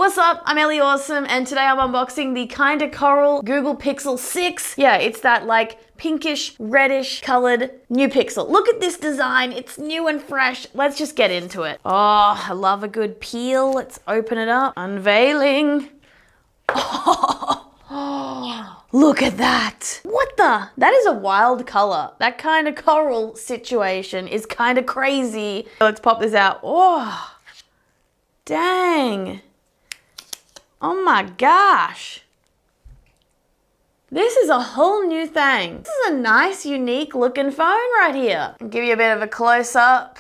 What's up? I'm Elly Awesome, and today I'm unboxing the Kinda Coral Google Pixel 6. Yeah, it's that like pinkish, reddish colored new Pixel. Look at this design. It's new and fresh. Let's just get into it. Oh, I love a good peel. Let's open it up. Unveiling. Oh, look at that. What the? That is a wild color. That kind of coral situation is kind of crazy. Let's pop this out. Oh, dang. Oh my gosh. This is a whole new thing. This is a nice, unique looking phone right here. I'll give you a bit of a close up.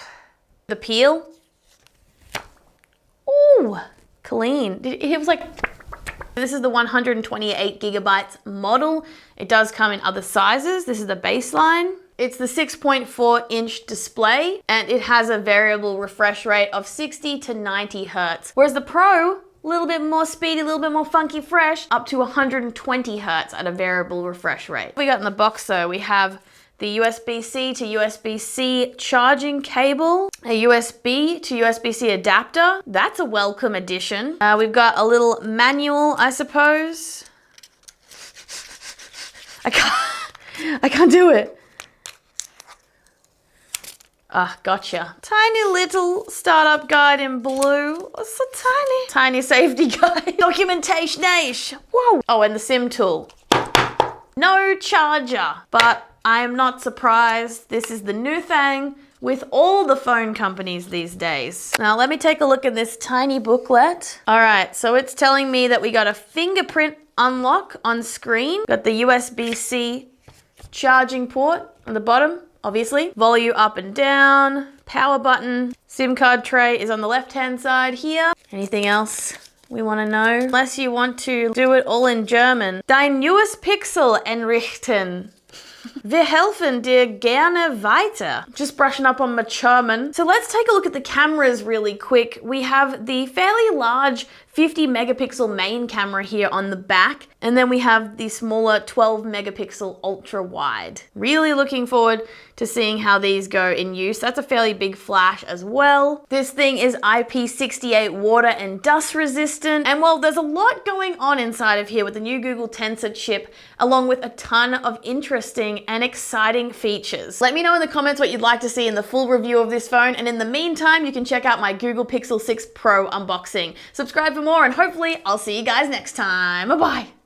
The peel. Ooh, clean. It was like, this is the 128 gigabytes model. It does come in other sizes. This is the baseline. It's the 6.4-inch display, and it has a variable refresh rate of 60 to 90 hertz. Whereas the Pro, a little bit more speedy, a little bit more funky fresh, up to 120 hertz at a variable refresh rate. What we got in the box though, we have the USB-C to USB-C charging cable, a USB to USB-C adapter. That's a welcome addition. We've got a little manual, I suppose. I can't do it. Ah, gotcha. Tiny little startup guide in blue. Oh, so tiny. Tiny safety guide. Documentation-ish. Whoa. Oh, and the SIM tool. No charger, but I am not surprised. This is the new thing with all the phone companies these days. Now, let me take a look at this tiny booklet. All right, so it's telling me that we got a fingerprint unlock on screen. Got the USB-C charging port on the bottom. Obviously, volume up and down, power button, SIM card tray is on the left-hand side here. Anything else we want to know? Unless you want to do it all in German. Dein neues Pixel enrichten. Wir helfen dir gerne weiter. Just brushing up on my German. So let's take a look at the cameras really quick. We have the fairly large 50 megapixel main camera here on the back, and then we have the smaller 12 megapixel ultra wide. Really looking forward to seeing how these go in use. That's a fairly big flash as well. This thing is IP68 water and dust resistant, and well, there's a lot going on inside of here with the new Google Tensor chip, along with a ton of interesting and exciting features. Let me know in the comments what you'd like to see in the full review of this phone, and in the meantime, you can check out my Google Pixel 6 Pro unboxing. Subscribe for more, and hopefully I'll see you guys next time. Bye-bye.